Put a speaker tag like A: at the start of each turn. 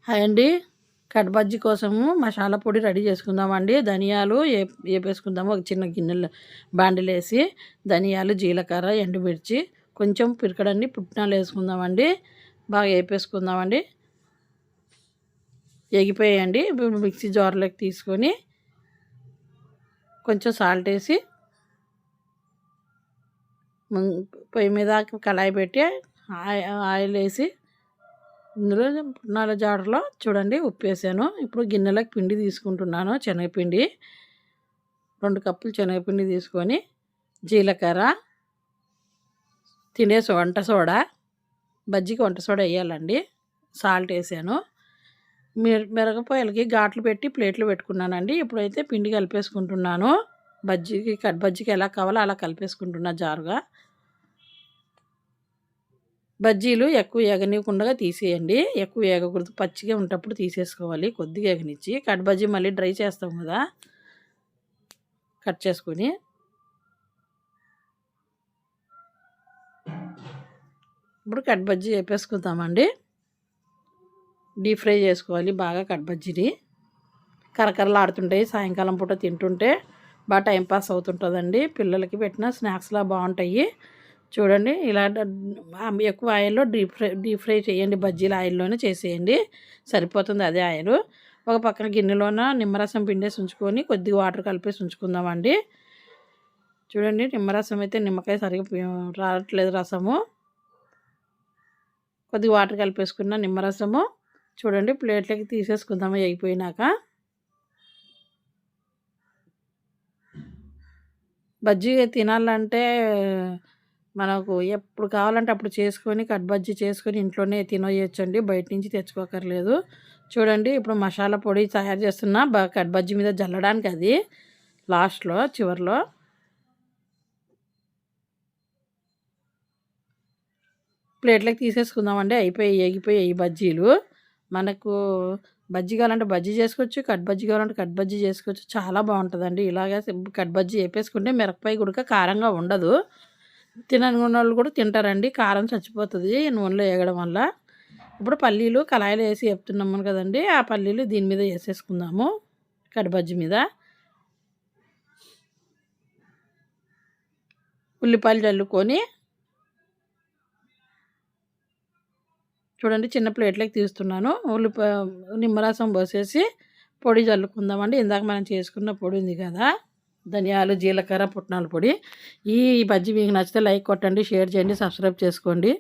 A: Hi అండి. Cut bajji కోసము మసాలా పొడి రెడీ చేసుకుందామండి. ధనియాలు వేపేసుకుందాము. ఒక చిన్న గిన్నెలో బాండిలేసి ధనియాలు, జీలకర్ర, ఎండుమిర్చి, కొంచెం పిరికడన్ని పుట్నాలు వేసుకుందామండి. బాగా వేపేసుకుందామండి. ఎగిపోయాయండి. ఇప్పుడు మిక్సీ జార్లోకి తీసుకొని కొంచెం సాల్ట్ వేసి పొయ్యి మీద కళాయి పెట్టి ఆయిల్ వేసి ఇందులో పుట్నాల జాడలో చూడండి ఉప్పు వేసాను. ఇప్పుడు గిన్నెలోకి పిండి తీసుకుంటున్నాను. శనగపిండి 2 కప్పులు శనగపిండి తీసుకొని జీలకర్ర, తినేసి వంట సోడా, బజ్జీకి వంట సోడా వేయాలండి, సాల్ట్ వేసాను. మిరపకాయలకి ఘాట్లు పెట్టి ప్లేట్లు పెట్టుకున్నానండి. ఇప్పుడైతే పిండి కలిపేసుకుంటున్నాను. కట్ బజ్జీకి ఎలా కావాలో అలా కలిపేసుకుంటున్నా జారుగా. బజ్జీలు ఎక్కువ ఎగనివ్వకుండా తీసేయండి. ఎక్కువ ఎగకూడదు, పచ్చిగా ఉన్నప్పుడు తీసేసుకోవాలి. కొద్దిగా ఎగనిచ్చి కట్ బజ్జీ మళ్ళీ డ్రై చేస్తాం కదా, కట్ చేసుకొని ఇప్పుడు కట్ బజ్జీ వేపేసుకుందామండి. డీప్ ఫ్రై చేసుకోవాలి బాగా కట్ బజ్జీని. కరకరలు ఆడుతుంటాయి. సాయంకాలం పూట తింటుంటే బాగా టైంపాస్ అవుతుంటుందండి. పిల్లలకి పెట్టిన స్నాక్స్లా బాగుంటాయి. చూడండి, ఇలా ఎక్కువ ఆయిల్లో డీప్ ఫ్రై చేయండి. బజ్జీలు ఆయిల్లోనే చేసేయండి, సరిపోతుంది అదే ఆయిల్. ఒక పక్కన గిన్నెలోన నిమ్మరసం పిండేసి ఉంచుకొని కొద్దిగా వాటర్ కలిపేసి ఉంచుకుందామండి. చూడండి, నిమ్మరసం అయితే నిమ్మకాయ సరిగ్గా రావట్లేదు రసము. కొద్దిగా వాటర్ కలిపేసుకున్న నిమ్మరసము చూడండి ప్లేట్లకి తీసేసుకుందాము అయిపోయినాక. బజ్జీ తినాలంటే మనకు ఎప్పుడు కావాలంటే అప్పుడు చేసుకొని కట్ బజ్జీ చేసుకొని ఇంట్లోనే తినేయొచ్చండి, బయట నుంచి తెచ్చుకోకర్లేదు. చూడండి, ఇప్పుడు మసాలా పొడి తయారు చేస్తున్నా కట్ బజ్జీ మీద జల్లడానికి. అది లాస్ట్లో చివరిలో ప్లేట్లోకి తీసేసుకుందామండి. ఎగిపోయి ఈ బజ్జీలు. మనకు బజ్జీ కావాలంటే బజ్జీ చేసుకోవచ్చు, కట్ బజ్జీ కావాలంటే కట్ బజ్జీ చేసుకోవచ్చు. చాలా బాగుంటుందండి. ఇలాగే కట్ బజ్జీ వేపేసుకుంటే మిరపకాయ గుడక కారంగా ఉండదు. తినని వాళ్ళు కూడా తింటారండి. కారం చచ్చిపోతుంది నూనెలో వేగడం వల్ల. ఇప్పుడు పల్లీలు కళాయిలో వేసి వేపుతున్నాము కదండి, ఆ పల్లీలు దీని మీద వేసేసుకుందాము. కట్ బజ్జీ మీద ఉల్లిపాయలు చల్లుకొని చూడండి చిన్న ప్లేట్లోకి తీస్తున్నాను. నిమ్మరసం పోసేసి పొడి చల్లుకుందామండి. ఇందాక మనం చేసుకున్న పొడి ఉంది కదా, ధనియాలు, జీలకర్ర, పుట్నాల పొడి. ఈ బజ్జీ మీకు నచ్చితే లైక్ కొట్టండి, షేర్ చేయండి, సబ్స్క్రైబ్ చేసుకోండి.